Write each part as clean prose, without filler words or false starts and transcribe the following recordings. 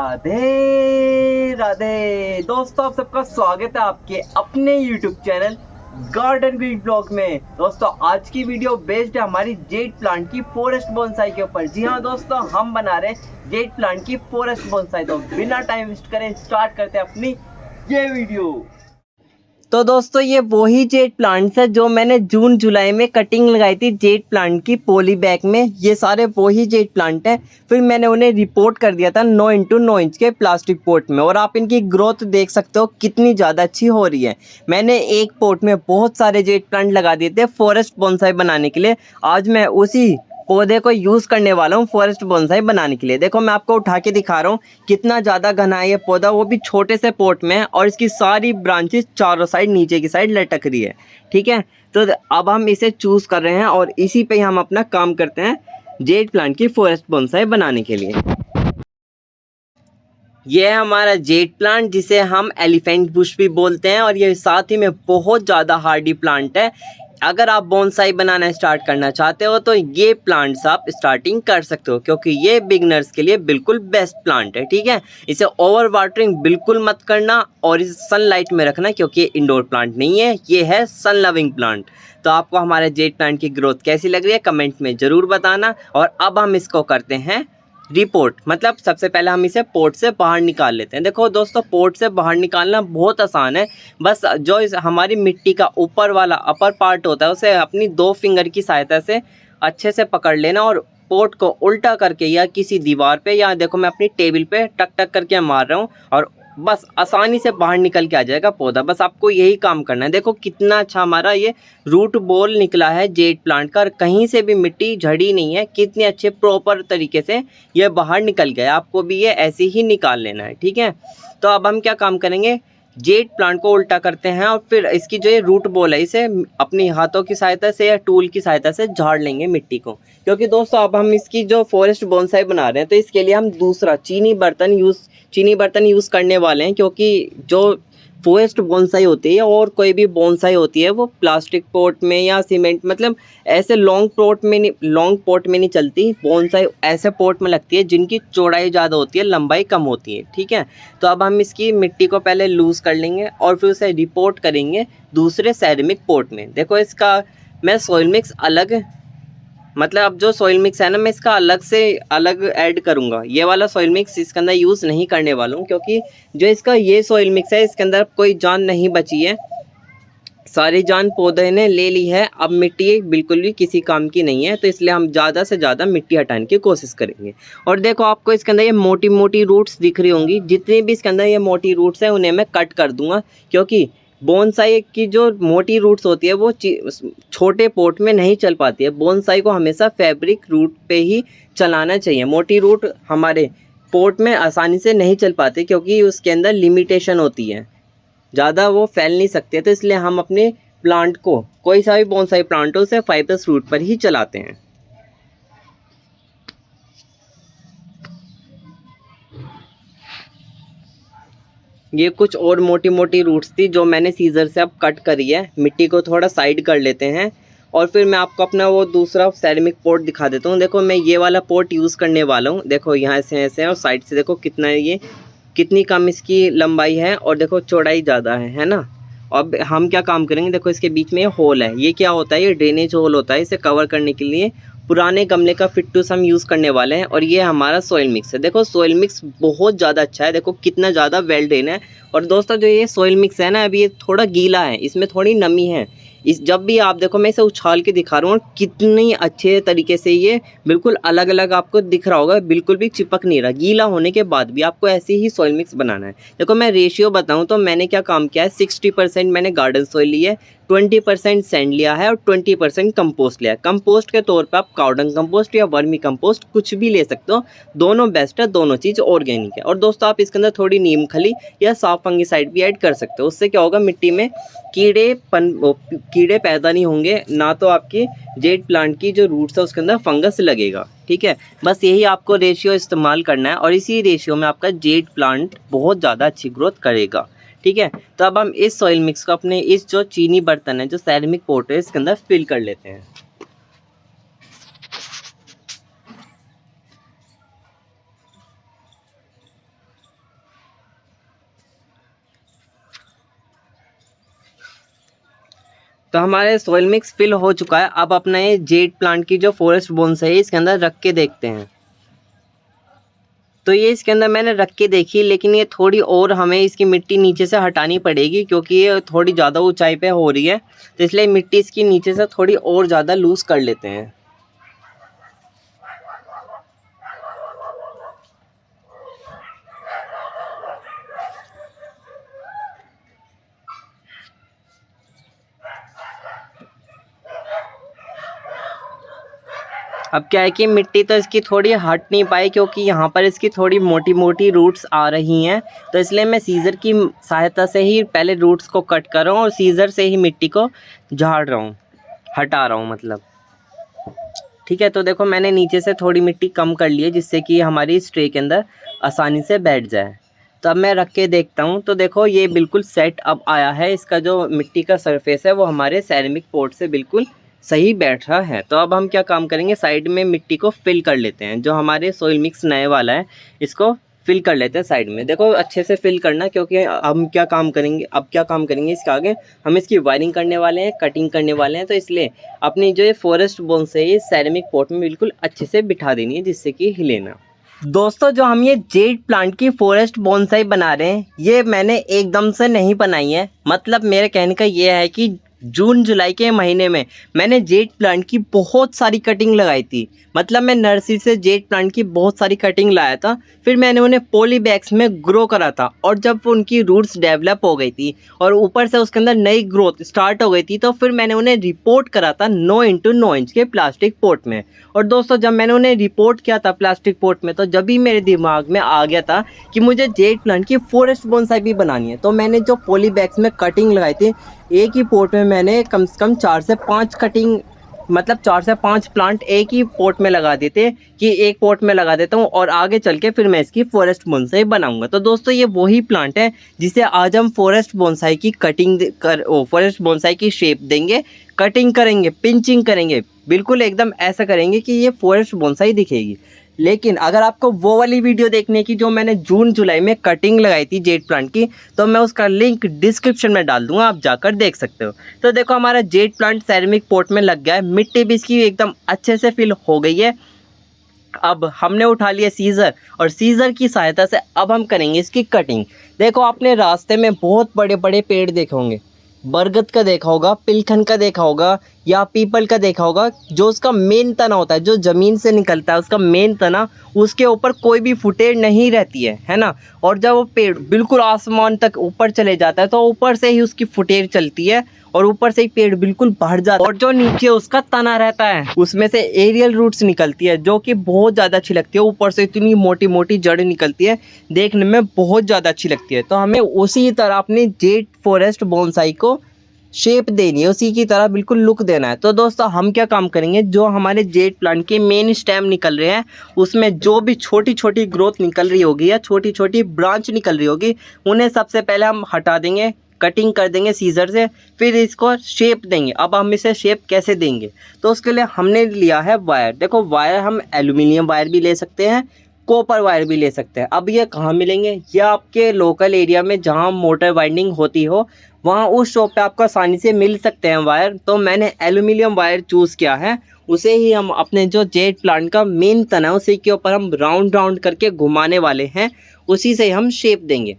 राधे राधे दोस्तों, आप सबका स्वागत है आपके अपने YouTube channel garden green blog में। दोस्तों आज की वीडियो बेस्ड है हमारी जेड प्लांट की फॉरेस्ट बोनसाई के ऊपर। जी हाँ दोस्तों, हम बना रहे जेड प्लांट की फॉरेस्ट बोनसाई। तो बिना टाइम वेस्ट करें स्टार्ट करते हैं अपनी ये वीडियो। तो दोस्तों ये वही जेड प्लांट्स है जो मैंने जून जुलाई में कटिंग लगाई थी जेड प्लांट की पॉली बैग में। ये सारे वही जेड प्लांट हैं। फिर मैंने उन्हें रिपोर्ट कर दिया था 9x9 इंच के प्लास्टिक पॉट में, और आप इनकी ग्रोथ देख सकते हो कितनी ज़्यादा अच्छी हो रही है। मैंने एक पॉट में बहुत सारे जेड प्लांट लगा दिए थे फॉरेस्ट बोनसाई बनाने के लिए। आज मैं उसी पौधे को यूज़ करने वाला हूँ फॉरेस्ट बोनसाई बनाने के लिए। देखो मैं आपको उठा के दिखा रहा हूँ कितना ज़्यादा घना है ये पौधा, वो भी छोटे से पॉट में है, और इसकी सारी ब्रांचेस चारों साइड नीचे की साइड लटक रही है। ठीक है, तो अब हम इसे चूज़ कर रहे हैं और इसी पे हम अपना काम करते हैं जेड प्लांट की फॉरेस्ट बोनसाई बनाने के लिए। ये है हमारा जेड प्लांट जिसे हम एलिफेंट बुश भी बोलते हैं, और ये साथ ही में बहुत ज़्यादा हार्डी प्लांट है। अगर आप बोनसाई बनाना स्टार्ट करना चाहते हो तो ये प्लांट्स आप स्टार्टिंग कर सकते हो, क्योंकि ये बिगनर्स के लिए बिल्कुल बेस्ट प्लांट है। ठीक है, इसे ओवर वाटरिंग बिल्कुल मत करना और इसे सनलाइट में रखना, क्योंकि ये इंडोर प्लांट नहीं है, ये है सन लविंग प्लांट। तो आपको हमारे जेड प्लांट की ग्रोथ कैसी लग रही है कमेंट में ज़रूर बताना। और अब हम इसको करते हैं रिपोर्ट, मतलब सबसे पहले हम इसे पोर्ट से बाहर निकाल लेते हैं। देखो दोस्तों, पोर्ट से बाहर निकालना बहुत आसान है। बस जो इस हमारी मिट्टी का ऊपर वाला अपर पार्ट होता है उसे अपनी 2 फिंगर की सहायता से अच्छे से पकड़ लेना, और पोर्ट को उल्टा करके या किसी दीवार पे, या देखो मैं अपनी टेबल पे टक टक करके मार रहा हूँ, और बस आसानी से बाहर निकल के आ जाएगा पौधा। बस आपको यही काम करना है। देखो कितना अच्छा हमारा ये रूट बॉल निकला है जेड प्लांट का, कहीं से भी मिट्टी झड़ी नहीं है, कितने अच्छे प्रॉपर तरीके से ये बाहर निकल गया। आपको भी ये ऐसे ही निकाल लेना है। ठीक है, तो अब हम क्या काम करेंगे, जेड प्लांट को उल्टा करते हैं और फिर इसकी जो ये रूट बॉल है इसे अपनी हाथों की सहायता से या टूल की सहायता से झाड़ लेंगे मिट्टी को। क्योंकि दोस्तों अब हम इसकी जो फॉरेस्ट बोनसाई बना रहे हैं तो इसके लिए हम दूसरा चीनी बर्तन यूज़ करने वाले हैं, क्योंकि जो फॉरेस्ट बोनसाई होती है और कोई भी बोनसाई होती है वो प्लास्टिक पॉट में या सीमेंट, मतलब ऐसे लॉन्ग पॉट में नहीं चलती। बोनसाई ऐसे पॉट में लगती है जिनकी चौड़ाई ज़्यादा होती है, लंबाई कम होती है। ठीक है, तो अब हम इसकी मिट्टी को पहले लूज़ कर लेंगे और फिर उसे रिपोर्ट करेंगे दूसरे सेरेमिक पॉट में। देखो इसका मैं सॉइल मिक्स अलग, मतलब अब जो सॉइल मिक्स है ना, मैं इसका अलग ऐड करूँगा। ये वाला सॉइल मिक्स इसके अंदर यूज़ नहीं करने वाला हूँ, क्योंकि जो इसका ये सॉइल मिक्स है इसके अंदर कोई जान नहीं बची है, सारी जान पौधे ने ले ली है। अब मिट्टी बिल्कुल भी किसी काम की नहीं है, तो इसलिए हम ज़्यादा से ज़्यादा मिट्टी हटाने की कोशिश करेंगे। और देखो आपको इसके अंदर ये मोटी मोटी रूट्स दिख रही होंगी, जितनी भी इसके अंदर ये मोटी रूट्स हैं उन्हें मैं कट कर दूँगा, क्योंकि बोनसाई की जो मोटी रूट्स होती है वो छोटे पॉट में नहीं चल पाती है। बोनसाई को हमेशा फैब्रिक रूट पे ही चलाना चाहिए। मोटी रूट हमारे पॉट में आसानी से नहीं चल पाती, क्योंकि उसके अंदर लिमिटेशन होती है, ज़्यादा वो फैल नहीं सकते। तो इसलिए हम अपने प्लांट को, कोई सा भी बोनसाई प्लांट हो, उसे फाइबरस रूट पर ही चलाते हैं। ये कुछ और मोटी मोटी रूट्स थी जो मैंने सीजर से अब कट करी है। मिट्टी को थोड़ा साइड कर लेते हैं और फिर मैं आपको अपना वो दूसरा सेरेमिक पॉट दिखा देता हूँ। देखो मैं ये वाला पॉट यूज़ करने वाला हूँ। देखो यहाँ से ऐसे है और साइड से देखो कितना है, ये कितनी कम इसकी लंबाई है, और देखो चौड़ाई ज़्यादा है ना। अब हम क्या काम करेंगे, देखो इसके बीच में होल है, ये क्या होता है, ये ड्रेनेज होल होता है। इसे कवर करने के लिए पुराने गमले का फिट्टूस हम यूज़ करने वाले हैं, और ये हमारा सॉइल मिक्स है। देखो सॉइल मिक्स बहुत ज़्यादा अच्छा है, देखो कितना ज़्यादा वेल ड्रेन है। और दोस्तों जो ये सॉइल मिक्स है ना, अभी ये थोड़ा गीला है, इसमें थोड़ी नमी है। इस जब भी आप देखो, मैं इसे उछाल के दिखा रहा हूँ, कितनी अच्छे तरीके से ये बिल्कुल अलग अलग आपको दिख रहा होगा, बिल्कुल भी चिपक नहीं रहा। गीला होने के बाद भी आपको ऐसे ही सॉइल मिक्स बनाना है। देखो मैं रेशियो बताऊँ तो मैंने क्या काम किया है, 60% मैंने गार्डन सॉइल ली है, 20% सैंड लिया है और 20% कंपोस्ट लिया है। कंपोस्ट के तौर पे आप काउडंग कंपोस्ट या वर्मी कंपोस्ट कुछ भी ले सकते हो, दोनों बेस्ट है, दोनों चीज़ ऑर्गेनिक है। और दोस्तों आप इसके अंदर थोड़ी नीम खली या साफ फंगिसाइड भी ऐड कर सकते हो। उससे क्या होगा, मिट्टी में कीड़े पैदा नहीं होंगे, ना तो आपकी जेड प्लांट की जो रूट्स है उसके अंदर फंगस लगेगा। ठीक है, बस यही आपको रेशियो इस्तेमाल करना है, और इसी रेशियो में आपका जेड प्लांट बहुत ज़्यादा अच्छी ग्रोथ करेगा। ठीक है, तो अब हम इस सॉइल मिक्स को अपने इस जो चीनी बर्तन है, जो सेरेमिक पॉट है, इसके अंदर फिल कर लेते हैं। तो हमारे सोइल मिक्स फिल हो चुका है। अब अपना ये जेड प्लांट की जो फॉरेस्ट बोन्साई है इसके अंदर रख के देखते हैं। तो ये इसके अंदर मैंने रख के देखी, लेकिन ये थोड़ी और हमें इसकी मिट्टी नीचे से हटानी पड़ेगी क्योंकि ये थोड़ी ज़्यादा ऊंचाई पे हो रही है, तो इसलिए मिट्टी इसकी नीचे से थोड़ी और ज़्यादा लूज़ कर लेते हैं। अब क्या है कि मिट्टी तो इसकी थोड़ी हट नहीं पाई क्योंकि यहाँ पर इसकी थोड़ी मोटी मोटी रूट्स आ रही हैं, तो इसलिए मैं सीज़र की सहायता से ही पहले रूट्स को कट कर रहा हूँ और सीज़र से ही मिट्टी को झाड़ रहा हूँ, हटा रहा हूँ मतलब। ठीक है, तो देखो मैंने नीचे से थोड़ी मिट्टी कम कर ली है जिससे कि हमारी इस ट्रे के अंदर आसानी से बैठ जाए। तो अब मैं रख के देखता हूँ, तो देखो ये बिल्कुल सेट अब आया है। इसका जो मिट्टी का सरफेस है वो हमारे सेरेमिक पॉट से बिल्कुल सही बैठ रहा है। तो अब हम क्या काम करेंगे, साइड में मिट्टी को फिल कर लेते हैं। जो हमारे सोइल मिक्स नए वाला है इसको फिल कर लेते हैं साइड में। देखो अच्छे से फिल करना, क्योंकि हम क्या काम करेंगे, अब क्या काम करेंगे इसके आगे, हम इसकी वायरिंग करने वाले हैं, कटिंग करने वाले हैं। तो इसलिए अपनी जो ये फॉरेस्ट बोन्स है ये सेरेमिक पॉट में बिल्कुल अच्छे से बिठा देनी है जिससे कि हिले ना। दोस्तों जो हम ये जेड प्लांट की फॉरेस्ट बोनसाई बना रहे हैं ये मैंने एकदम से नहीं बनाई है। मतलब मेरे कहने का ये है कि जून जुलाई के महीने में मैंने जेड प्लांट की बहुत सारी कटिंग लगाई थी। मतलब मैं नर्सरी से जेड प्लांट की बहुत सारी कटिंग लाया था, फिर मैंने उन्हें पॉली बैग्स में ग्रो करा था। और जब उनकी रूट्स डेवलप हो गई थी और ऊपर से उसके अंदर नई ग्रोथ स्टार्ट हो गई थी, तो फिर मैंने उन्हें रिपोर्ट करा था 9x9 इंच के प्लास्टिक पॉट में। और दोस्तों जब मैंने उन्हें रिपोर्ट किया था प्लास्टिक पॉट में, तो जब भी मेरे दिमाग में आ गया था कि मुझे जेड प्लांट की फॉरेस्ट बोनसाई भी बनानी है, तो मैंने जो पॉली बैग्स में कटिंग लगाई थी, एक ही पॉट में मैंने कम से कम 4 से 5 कटिंग, मतलब 4 से 5 प्लांट एक ही पॉट में लगा देते कि एक पॉट में लगा देता हूँ और आगे चल के फिर मैं इसकी फॉरेस्ट बोनसाई बनाऊंगा। तो दोस्तों ये वही प्लांट है जिसे आज हम फॉरेस्ट बोनसाई की कटिंग कर फॉरेस्ट बोनसाई की शेप देंगे, कटिंग करेंगे, पिंचिंग करेंगे, बिल्कुल एकदम ऐसा करेंगे कि ये फॉरेस्ट बोनसाई दिखेगी। लेकिन अगर आपको वो वाली वीडियो देखने की जो मैंने जून जुलाई में कटिंग लगाई थी जेड प्लांट की, तो मैं उसका लिंक डिस्क्रिप्शन में डाल दूंगा, आप जाकर देख सकते हो। तो देखो हमारा जेड प्लांट सेरेमिक पॉट में लग गया है, मिट्टी भी इसकी एकदम अच्छे से फिल हो गई है। अब हमने उठा लिया सीज़र और सीज़र की सहायता से अब हम करेंगे इसकी कटिंग। देखो आपने रास्ते में बहुत बड़े बड़े पेड़ देखे होंगे, बरगद का देखा होगा, पिलखन का देखा होगा या पीपल का देखा होगा। जो उसका मेन तना होता है, जो ज़मीन से निकलता है उसका मेन तना, उसके ऊपर कोई भी फुटेज नहीं रहती है ना। और जब वो पेड़ बिल्कुल आसमान तक ऊपर चले जाता है तो ऊपर से ही उसकी फुटेज चलती है और ऊपर से ही पेड़ बिल्कुल बढ़ जाता है। और जो नीचे उसका तना रहता है उसमें से एरियल रूट्स निकलती है जो कि बहुत ज़्यादा अच्छी लगती है। ऊपर से इतनी मोटी मोटी जड़ निकलती है, देखने में बहुत ज़्यादा अच्छी लगती है। तो हमें उसी तरह अपनी जेड फॉरेस्ट बोनसाई को शेप देनी है, उसी की तरह बिल्कुल लुक देना है। तो दोस्तों हम क्या काम करेंगे, जो हमारे जेड प्लांट के मेन स्टेम निकल रहे हैं उसमें जो भी छोटी छोटी ग्रोथ निकल रही होगी या छोटी छोटी ब्रांच निकल रही होगी, उन्हें सबसे पहले हम हटा देंगे, कटिंग कर देंगे सीजर से, फिर इसको शेप देंगे। अब हम इसे शेप कैसे देंगे, तो उसके लिए हमने लिया है वायर। देखो वायर हम एल्यूमिनियम वायर भी ले सकते हैं, कॉपर वायर भी ले सकते हैं। अब ये कहाँ मिलेंगे, ये आपके लोकल एरिया में जहाँ मोटर वाइंडिंग होती हो वहाँ उस शॉप पे आपको आसानी से मिल सकते हैं वायर। तो मैंने एल्यूमिनियम वायर चूज़ किया है, उसे ही हम अपने जो जेड प्लांट का मेन तना है उसी के ऊपर हम राउंड राउंड करके घुमाने वाले हैं, उसी से हम शेप देंगे।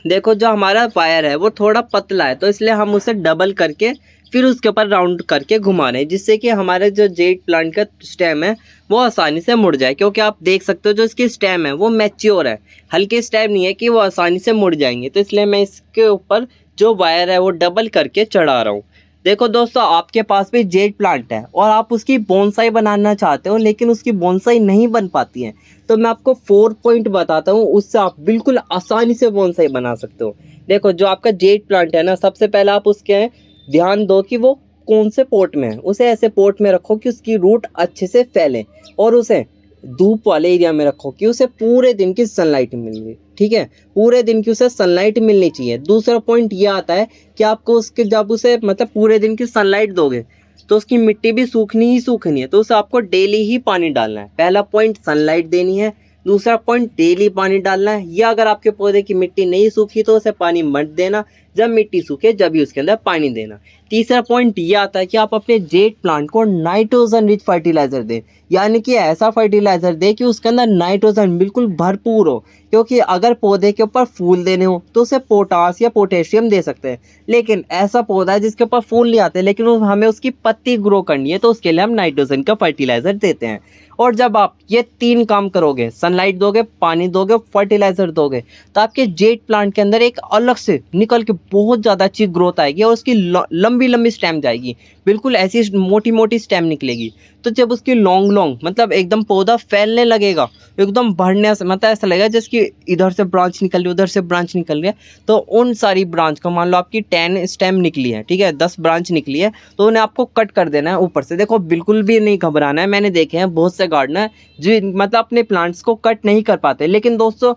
देखो जो हमारा वायर है वो थोड़ा पतला है, तो इसलिए हम उसे डबल करके फिर उसके ऊपर राउंड करके घुमा रहे हैं, जिससे कि हमारे जो जेड प्लांट का स्टेम है वो आसानी से मुड़ जाए। क्योंकि आप देख सकते हो जो इसकी स्टेम है वो मैच्योर है, हल्के स्टेम नहीं है कि वो आसानी से मुड़ जाएंगे। तो इसलिए मैं इसके ऊपर जो वायर है वो डबल करके चढ़ा रहा हूँ। देखो दोस्तों आपके पास भी जेड प्लांट है और आप उसकी बोनसाई बनाना चाहते हो लेकिन उसकी बोनसाई नहीं बन पाती है, तो मैं आपको 4 पॉइंट बताता हूँ, उससे आप बिल्कुल आसानी से बोनसाई बना सकते हो। देखो जो आपका जेड प्लांट है ना, सबसे पहले आप उसके ध्यान दो कि वो कौन से पोट में है। उसे ऐसे पोट में रखो कि उसकी रूट अच्छे से फैले और उसे धूप वाले एरिया में रखो कि उसे पूरे दिन की सनलाइट मिले। ठीक है, पूरे दिन की उसे सनलाइट मिलनी चाहिए। दूसरा पॉइंट ये आता है कि आपको उसके जब उसे मतलब पूरे दिन की सनलाइट दोगे तो उसकी मिट्टी भी सूखनी ही सूखनी है, तो उसे आपको डेली ही पानी डालना है। पहला पॉइंट सनलाइट देनी है, दूसरा पॉइंट डेली पानी डालना है। या अगर आपके पौधे की मिट्टी नहीं सूखी तो उसे पानी मत देना, जब मिट्टी सूखे जब भी उसके अंदर पानी देना। तीसरा पॉइंट ये आता है कि आप अपने जेट प्लांट को नाइट्रोजन रिच फर्टिलाइज़र दें, यानी कि ऐसा फर्टिलाइज़र दें कि उसके अंदर नाइट्रोजन बिल्कुल भरपूर हो, क्योंकि अगर पौधे के ऊपर फूल देने हो तो उसे पोटास या पोटेशियम दे सकते हैं। लेकिन ऐसा पौधा है जिसके ऊपर फूल नहीं आते लेकिन हमें उसकी पत्ती ग्रो करनी है, तो उसके लिए हम नाइट्रोजन का फर्टिलाइज़र देते हैं। और जब आप ये 3 काम करोगे, सनलाइट दोगे, पानी दोगे, फर्टिलाइज़र दोगे, तो आपके जेट प्लांट के अंदर एक अलग से निकल के बहुत ज़्यादा अच्छी ग्रोथ आएगी और उसकी लंबी लंबी स्टेम जाएगी, बिल्कुल ऐसी मोटी मोटी स्टेम निकलेगी। तो जब उसकी लॉन्ग लॉन्ग मतलब एकदम पौधा फैलने लगेगा, एकदम बढ़ने से मतलब ऐसा लगेगा जैसे कि इधर से ब्रांच निकल रही है, उधर से ब्रांच निकल रही है, तो उन सारी ब्रांच को मान लो आपकी 10 स्टेम निकली है, ठीक है, 10 ब्रांच निकली है, तो उन्हें आपको कट कर देना है ऊपर से। देखो बिल्कुल भी नहीं घबराना है, मैंने देखे हैं बहुत से गार्डनर जो मतलब अपने प्लांट्स को कट नहीं कर पाते, लेकिन दोस्तों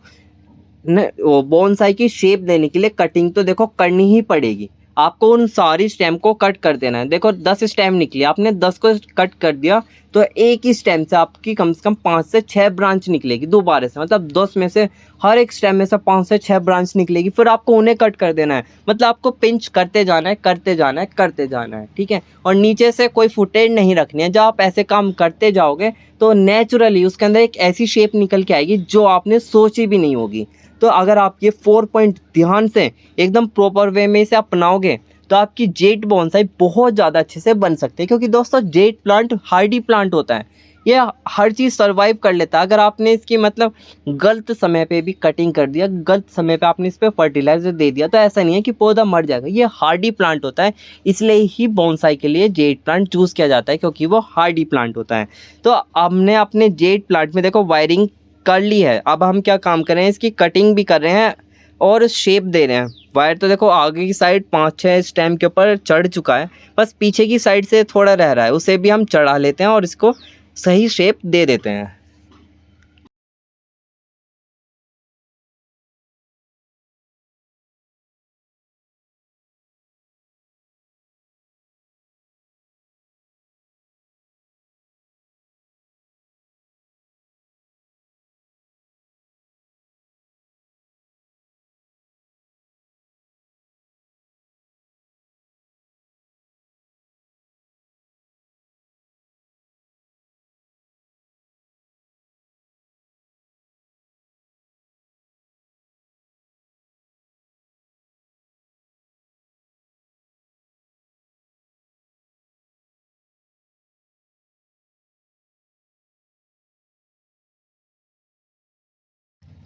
वो बोनसाई की शेप देने के लिए कटिंग तो देखो करनी ही पड़ेगी। आपको उन सारी स्टेम को कट कर देना है। देखो 10 स्टेम निकली, आपने 10 को कट कर दिया तो एक ही स्टेम से आपकी कम से कम 5 से 6 ब्रांच निकलेगी दोबारा से, मतलब 10 में से हर एक स्टेम में से 5 से 6 ब्रांच निकलेगी। फिर आपको उन्हें कट कर देना है, मतलब आपको पिंच करते जाना है, करते जाना है, करते जाना है, ठीक है। और नीचे से कोई फुटेज नहीं रखनी है। जब आप ऐसे काम करते जाओगे तो नेचुरली उसके अंदर एक ऐसी शेप निकल के आएगी जो आपने सोची भी नहीं होगी। तो अगर आप ये 4 पॉइंट ध्यान से एकदम प्रॉपर वे में इसे अपनाओगे तो आपकी जेट बोनसाई बहुत ज़्यादा अच्छे से बन सकते हैं, क्योंकि दोस्तों जेट प्लांट हार्डी प्लांट होता है, ये हर चीज़ सर्वाइव कर लेता है। अगर आपने इसकी मतलब गलत समय पे भी कटिंग कर दिया, गलत समय पे आपने इस पर फर्टिलाइजर दे दिया, तो ऐसा नहीं है कि पौधा मर जाएगा। ये हार्डी प्लांट होता है, इसलिए ही बोनसाई के लिए जेट प्लांट चूज़ किया जाता है, क्योंकि वो हार्डी प्लांट होता है। तो हमने अपने जेट प्लांट में देखो वायरिंग कर ली है, अब हम क्या काम कर रहे हैं, इसकी कटिंग भी कर रहे हैं और शेप दे रहे हैं। वायर तो देखो आगे की साइड 5-6 स्टेम के ऊपर चढ़ चुका है, बस पीछे की साइड से थोड़ा रह रहा है, उसे भी हम चढ़ा लेते हैं और इसको सही शेप दे देते हैं।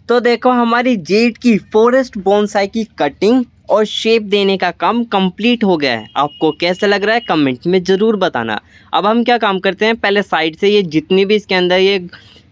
तो देखो हमारी जेट की फॉरेस्ट बोनसाई की कटिंग और शेप देने का काम कंप्लीट हो गया है। आपको कैसा लग रहा है कमेंट में ज़रूर बताना। अब हम क्या काम करते हैं, पहले साइड से ये जितनी भी इसके अंदर ये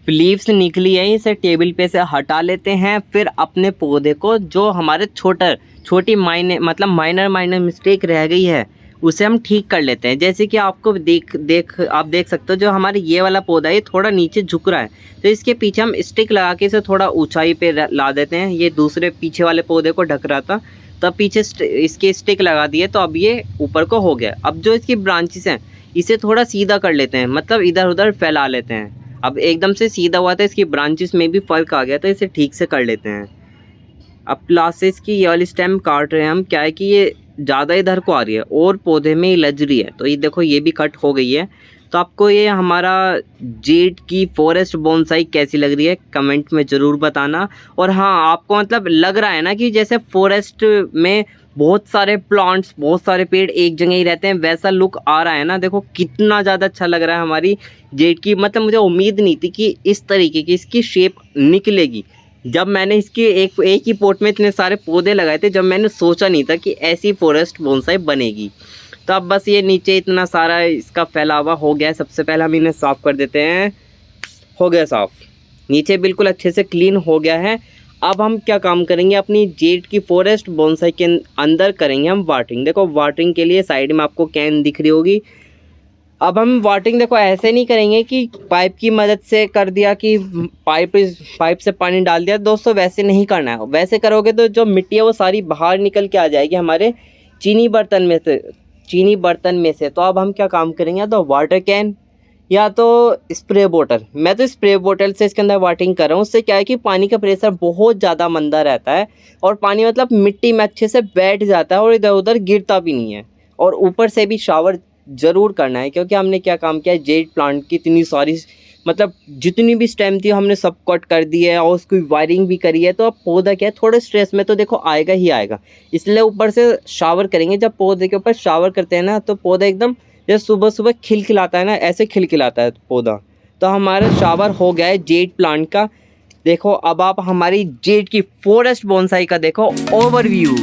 लीव्स निकली है इसे टेबल पे से हटा लेते हैं। फिर अपने पौधे को जो हमारे छोटी माइनर मिस्टेक रह गई है उसे हम ठीक कर लेते हैं। जैसे कि आपको आप देख सकते हो जो हमारे ये वाला पौधा है ये थोड़ा नीचे झुक रहा है, तो इसके पीछे हम स्टिक लगा के इसे थोड़ा ऊंचाई पे ला देते हैं। ये दूसरे पीछे वाले पौधे को ढक रहा था, तब पीछे इसके स्टिक लगा दिए तो अब ये ऊपर को हो गया। अब जो इसकी ब्रांचेस हैं इसे थोड़ा सीधा कर लेते हैं, मतलब इधर उधर फैला लेते हैं। अब एकदम से सीधा हुआ था, इसकी ब्रांचेस में भी फ़र्क आ गया, तो इसे ठीक से कर लेते हैं। अब क्लासेस की ये वाली स्टेम काट रहे हैं हम, क्या है कि ये ज़्यादा इधर को आ रही है और पौधे में लज रही है, तो ये देखो ये भी कट हो गई है। तो आपको ये हमारा जेट की फॉरेस्ट बोनसाई कैसी लग रही है कमेंट में ज़रूर बताना। और हाँ, आपको मतलब लग रहा है ना कि जैसे फॉरेस्ट में बहुत सारे प्लांट्स, बहुत सारे पेड़ एक जगह ही रहते हैं, वैसा लुक आ रहा है ना। देखो कितना ज़्यादा अच्छा लग रहा है हमारी जेट की, मतलब मुझे उम्मीद नहीं थी कि इस तरीके की इसकी शेप निकलेगी। जब मैंने इसकी एक ही पॉट में इतने सारे पौधे लगाए थे, जब मैंने सोचा नहीं था कि ऐसी फॉरेस्ट बोनसाई बनेगी। तो अब बस ये नीचे इतना सारा इसका फैलावा हो गया है, सबसे पहले हम इन्हें साफ़ कर देते हैं। हो गया साफ़, नीचे बिल्कुल अच्छे से क्लीन हो गया है। अब हम क्या काम करेंगे, अपनी जेट की फॉरेस्ट बोनसाई के अंदर करेंगे हम वाटरिंग। देखो वाटरिंग के लिए साइड में आपको कैन दिख रही होगी। अब हम वाटरिंग देखो ऐसे नहीं करेंगे कि पाइप की मदद से कर दिया कि पाइप से पानी डाल दिया। दोस्तों वैसे नहीं करना है, वैसे करोगे तो जो मिट्टी है वो सारी बाहर निकल के आ जाएगी हमारे चीनी बर्तन में से। तो अब हम क्या काम करेंगे, तो वाटर कैन या तो स्प्रे बोतल। मैं तो स्प्रे बोतल से इसके अंदर वाटरिंग कर रहा हूँ। उससे क्या है कि पानी का प्रेशर बहुत ज़्यादा मंदा रहता है और पानी मतलब मिट्टी में अच्छे से बैठ जाता है और इधर उधर गिरता भी नहीं है। और ऊपर से भी शावर ज़रूर करना है, क्योंकि हमने क्या काम किया है, जेड प्लांट की इतनी सारी मतलब जितनी भी स्टेम थी हमने सब कट कर दी है और उसकी वायरिंग भी करी है। तो अब पौधा क्या है, थोड़े स्ट्रेस में तो देखो आएगा ही आएगा, इसलिए ऊपर से शावर करेंगे। जब पौधे के ऊपर शावर करते हैं ना, तो पौधा एकदम जैसे सुबह सुबह खिलखिलाता है ना, ऐसे खिलखिलाता है पौधा। तो हमारा शावर हो गया है जेड प्लांट का। देखो अब आप हमारी जेड की फॉरेस्ट बोनसाई का देखो ओवरव्यू।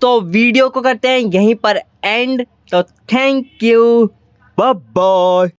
तो वीडियो को करते हैं यहीं पर एंड। तो थैंक यू, बाय बाय।